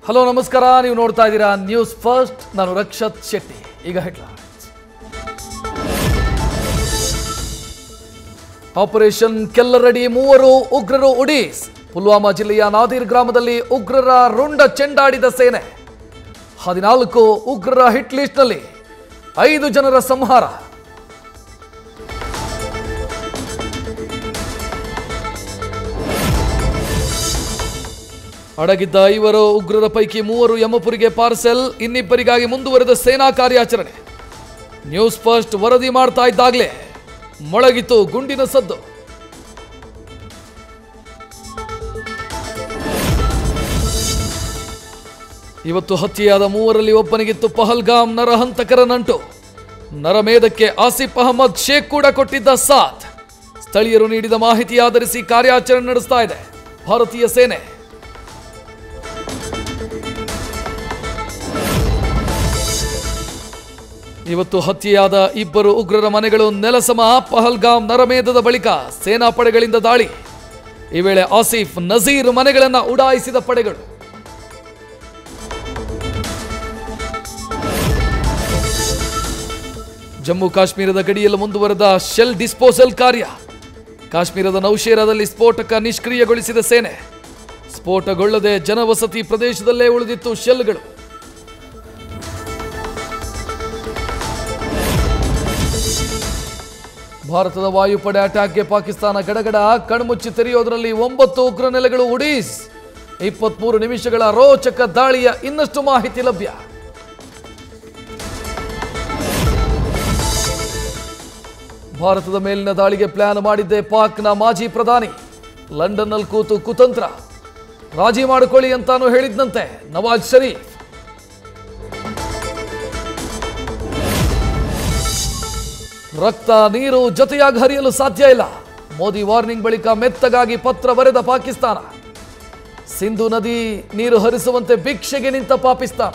Hello ನಮಸ್ಕಾರ, ನೀವು ನೋಡ್ತಾ ಇದ್ದೀರಾ ನ್ಯೂಸ್ ಫಸ್ಟ್. ನಾನು ರಕ್ಷತ್ ಶೆಟ್ಟಿ. ಈಗ ಹೆಡ್ಲೈನ್ಸ್. ಆಪರೇಷನ್ ಕೆಲ್ಲರಡಿ 3 ಉಗ್ರರು ಉಡೀಸ್. ಪುಲ್ವಾಮಾ ಜಿಲ್ಲೆಯ ನಾದೀರ್ ಗ್ರಾಮದಲ್ಲಿ ಉಗ್ರರ ರುಂಡ ಚೆಂಡಾಡಿದ ಸೇನೆ. 14 ಉಗ್ರರ ಹಿಟ್ ಲಿಸ್ಟ್ನಲ್ಲಿ 5 ಜನರ ಸಂಹಾರ. ಅಡಗಿದ್ದ 5 ಉಗ್ರರ ಪೈಕಿ 3 ಯಮಪುರಿಗೆ ಪಾರ್ಸೆಲ್, ಇನ್ನಿಬ್ಬರಿಗಾಗಿ ಮುಂದುವರೆದ ಸೇನಾ ಕಾರ್ಯಾಚರಣೆ. ನ್ಯೂಸ್ ಫಸ್ಟ್ ವರದಿ ಮಾಡ್ತಾ ಇದ್ದಾಗಲೇ ಮೊಳಗಿತು ಗುಂಡಿನ ಸದ್ದು. ಇವತ್ತು ಹತ್ಯೆಯಾದ 3ರಲ್ಲಿ ಒಬ್ಬನಿಗಿತ್ತು ಪಹಲ್ಗಾಮ್ ನರಹಂತಕರ ನಂಟು. ನರಮೇಧಕ್ಕೆ ಆಸಿಫ್ ಅಹಮದ್ ಶೇಖ್ ಕೂಡ ಕೊಟ್ಟಿದ್ದ ಸಾಥ್. ಸ್ಥಳೀಯರು ನೀಡಿದ ಮಾಹಿತಿ ಆಧರಿಸಿ ಕಾರ್ಯಾಚರಣೆ ನಡೆಸ್ತಾ ಇದೆ ಭಾರತೀಯ ಸೇನೆ. ಇವತ್ತು ಹತ್ಯೆಯಾದ 2 ಉಗ್ರರ ಮನೆಗಳು ನೆಲಸಮ. ಪಹಲ್ಗಾಮ್ ನರಮೇಧದ ಬಳಿಕ ಸೇನಾ ಪಡೆಗಳಿಂದ ದಾಳಿ. ಈ ವೇಳೆ ಆಸಿಫ್ ನಜೀರ್ ಮನೆಗಳನ್ನು ಉಡಾಯಿಸಿದ ಪಡೆಗಳು. ಜಮ್ಮು ಕಾಶ್ಮೀರದ ಗಡಿಯಲ್ಲಿ ಮುಂದುವರೆದ ಶೆಲ್ ಡಿಸ್ಪೋಸಲ್ ಕಾರ್ಯ. ಕಾಶ್ಮೀರದ ನೌಶೇರಾದಲ್ಲಿ ಸ್ಫೋಟಕ ನಿಷ್ಕ್ರಿಯಗೊಳಿಸಿದ ಸೇನೆ. ಸ್ಫೋಟಗೊಳ್ಳದೆ ಜನವಸತಿ ಪ್ರದೇಶದಲ್ಲೇ ಉಳಿದಿತ್ತು ಶೆಲ್ಗಳು. ಭಾರತದ ವಾಯುಪಡೆ ಅಟ್ಯಾಕ್ಗೆ ಪಾಕಿಸ್ತಾನ ಗಡಗಡ. ಕಣ್ಮುಚ್ಚಿ ತೆರೆಯೋದರಲ್ಲಿ 9 ಉಗ್ರ ನೆಲೆಗಳು ಉಡೀಸ್. 23 ನಿಮಿಷಗಳ ರೋಚಕ ದಾಳಿಯ ಇನ್ನಷ್ಟು ಮಾಹಿತಿ ಲಭ್ಯ. ಭಾರತದ ಮೇಲಿನ ದಾಳಿಗೆ ಪ್ಲಾನ್ ಮಾಡಿದ್ದೆ ಪಾಕ್ನ ಮಾಜಿ ಪ್ರಧಾನಿ. ಲಂಡನ್ನಲ್ಲಿ ಕೂತು ಕುತಂತ್ರ. ರಾಜಿ ಮಾಡಿಕೊಳ್ಳಿ ಅಂತಾನು ಹೇಳಿದ್ನಂತೆ ನವಾಜ್ ಶರೀಫ್. ರಕ್ತ ನೀರು ಜೊತೆಯಾಗಿ ಹರಿಯಲು ಸಾಧ್ಯ ಇಲ್ಲ. ಮೋದಿ ವಾರ್ನಿಂಗ್ ಬಳಿಕ ಮೆತ್ತಗಾಗಿ ಪತ್ರ ಬರೆದ ಪಾಕಿಸ್ತಾನ. ಸಿಂಧು ನದಿ ನೀರು ಹರಿಸುವಂತೆ ಭಿಕ್ಷೆಗೆ ನಿಂತ ಪಾಕಿಸ್ತಾನ.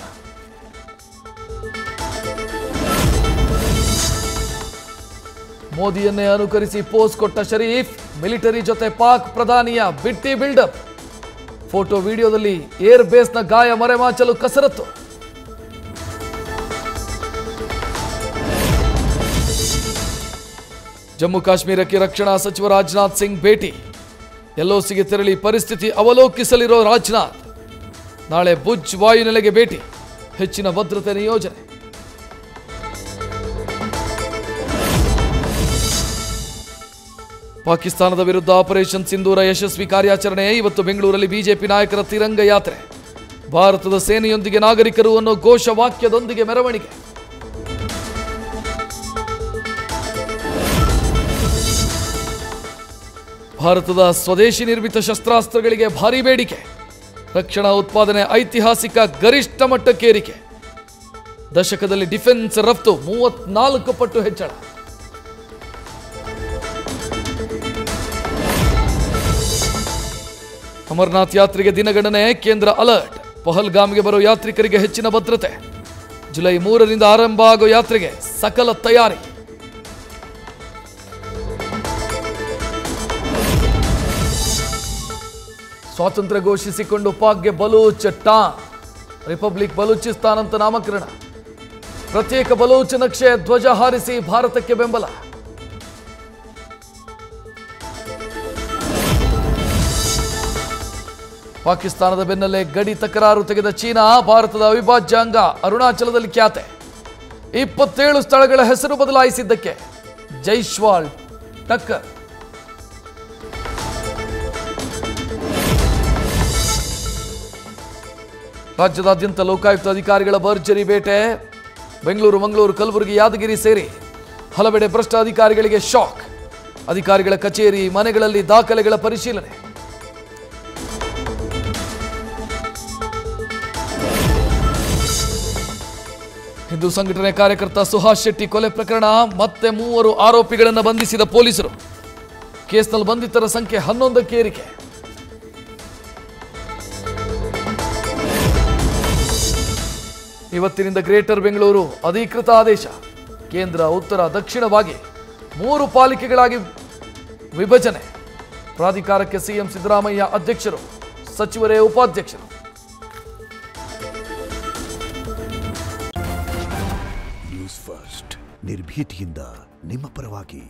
ಮೋದಿಯನ್ನೇ ಅನುಕರಿಸಿ ಪೋಸ್ ಕೊಟ್ಟ ಶರೀಫ್. ಮಿಲಿಟರಿ ಜೊತೆ ಪಾಕ್ ಪ್ರಧಾನಿಯ ಬಿಟ್ಟಿ ಬಿಲ್ಡಪ್. ಫೋಟೋ ವಿಡಿಯೋದಲ್ಲಿ ಏರ್ ಬೇಸ್ನ ಗಾಯ ಮರೆಮಾಚಲು ಕಸರತ್ತು. ಜಮ್ಮು ಕಾಶ್ಮೀರಕ್ಕೆ ರಕ್ಷಣಾ ಸಚಿವ ರಾಜನಾಥ್ ಸಿಂಗ್ ಭೇಟಿ. ಎಲ್ಒಸಿಗೆ ತೆರಳಿ ಪರಿಸ್ಥಿತಿ ಅವಲೋಕಿಸಲಿರೋ ರಾಜನಾಥ್. ನಾಳೆ ಭುಜ್ ವಾಯುನೆಲೆಗೆ ಭೇಟಿ. ಹೆಚ್ಚಿನ ಭದ್ರತೆ ನಿಯೋಜನೆ. ಪಾಕಿಸ್ತಾನದ ವಿರುದ್ಧ ಆಪರೇಷನ್ ಸಿಂಧೂರ ಯಶಸ್ವಿ ಕಾರ್ಯಾಚರಣೆ. ಇವತ್ತು ಬೆಂಗಳೂರಲ್ಲಿ ಬಿಜೆಪಿ ನಾಯಕರ ತಿರಂಗ ಯಾತ್ರೆ. ಭಾರತದ ಸೇನೆಯೊಂದಿಗೆ ನಾಗರಿಕರು ಅನ್ನೋ ಘೋಷವಾಕ್ಯದೊಂದಿಗೆ ಮೆರವಣಿಗೆ. ಭಾರತದ ಸ್ವದೇಶಿ ನಿರ್ಮಿತ ಶಸ್ತ್ರಾಸ್ತ್ರಗಳಿಗೆ ಭಾರೀ ಬೇಡಿಕೆ. ರಕ್ಷಣಾ ಉತ್ಪಾದನೆ ಐತಿಹಾಸಿಕ ಗರಿಷ್ಠ ಮಟ್ಟಕ್ಕೇರಿಕೆ. ದಶಕದಲ್ಲಿ ಡಿಫೆನ್ಸ್ ರಫ್ತು 34 ಪಟ್ಟು ಹೆಚ್ಚಳ. ಅಮರನಾಥ್ ಯಾತ್ರೆಗೆ ದಿನಗಣನೆ. ಕೇಂದ್ರ ಅಲರ್ಟ್. ಪಹಲ್ಗಾಮ್ಗೆ ಬರೋ ಯಾತ್ರಿಕರಿಗೆ ಹೆಚ್ಚಿನ ಭದ್ರತೆ. ಜುಲೈ 3ರಿಂದ ಆರಂಭ ಆಗೋ ಯಾತ್ರೆಗೆ ಸಕಲ ತಯಾರಿ. ಸ್ವಾತಂತ್ರ್ಯ ಘೋಷಿಸಿಕೊಂಡು ಪಾಕ್ಗೆ ಬಲೂಚ್ ಟಾಂಗ್. ರಿಪಬ್ಲಿಕ್ ಬಲೂಚಿಸ್ತಾನ್ ಅಂತ ನಾಮಕರಣ. ಪ್ರತ್ಯೇಕ ಬಲೂಚ್ ನಕ್ಷೆ ಧ್ವಜ ಹಾರಿಸಿ ಭಾರತಕ್ಕೆ ಬೆಂಬಲ. ಪಾಕಿಸ್ತಾನದ ಬೆನ್ನಲ್ಲೇ ಗಡಿ ತಕರಾರು ತೆಗೆದ ಚೀನಾ. ಭಾರತದ ಅವಿಭಾಜ್ಯ ಅಂಗ ಅರುಣಾಚಲದಲ್ಲಿ ಖ್ಯಾತೆ. 27 ಸ್ಥಳಗಳ ಹೆಸರು ಬದಲಾಯಿಸಿದ್ದಕ್ಕೆ ಜೈಸ್ವಾಲ್ ಟಕ್ಕರ್. ರಾಜ್ಯದಾದ್ಯಂತ ಲೋಕಾಯುಕ್ತ ಅಧಿಕಾರಿಗಳ ಭರ್ಜರಿ ಬೇಟೆ. ಬೆಂಗಳೂರು, ಮಂಗಳೂರು, ಕಲಬುರಗಿ, ಯಾದಗಿರಿ ಸೇರಿ ಹಲವೆಡೆ ಭ್ರಷ್ಟ ಅಧಿಕಾರಿಗಳಿಗೆ ಶಾಕ್. ಅಧಿಕಾರಿಗಳ ಕಚೇರಿ, ಮನೆಗಳಲ್ಲಿ ದಾಖಲೆಗಳ ಪರಿಶೀಲನೆ. ಹಿಂದೂ ಸಂಘಟನೆ ಕಾರ್ಯಕರ್ತ ಸುಹಾಸ್ ಶೆಟ್ಟಿ ಕೊಲೆ ಪ್ರಕರಣ. ಮತ್ತೆ 3 ಆರೋಪಿಗಳನ್ನು ಬಂಧಿಸಿದ ಪೊಲೀಸರು. ಕೇಸ್ನಲ್ಲಿ ಬಂಧಿತರ ಸಂಖ್ಯೆ 11ಕ್ಕೆ ಏರಿಕೆ. ಇವತ್ತಿನಿಂದ ಗ್ರೇಟರ್ ಬೆಂಗಳೂರು ಅಧಿಕೃತ ಆದೇಶ. ಕೇಂದ್ರ, ಉತ್ತರ, ದಕ್ಷಿಣವಾಗಿ 3 ಪಾಲಿಕೆಗಳಾಗಿ ವಿಭಜನೆ. ಪ್ರಾಧಿಕಾರಕ್ಕೆ ಸಿಎಂ ಸಿದ್ದರಾಮಯ್ಯ ಅಧ್ಯಕ್ಷರು, ಸಚಿವರೇ ಉಪಾಧ್ಯಕ್ಷರು. ನ್ಯೂಸ್ ಫಸ್ಟ್ ನಿರ್ಭೀತಿಯಿಂದ ನಿಮ್ಮ ಪರವಾಗಿ.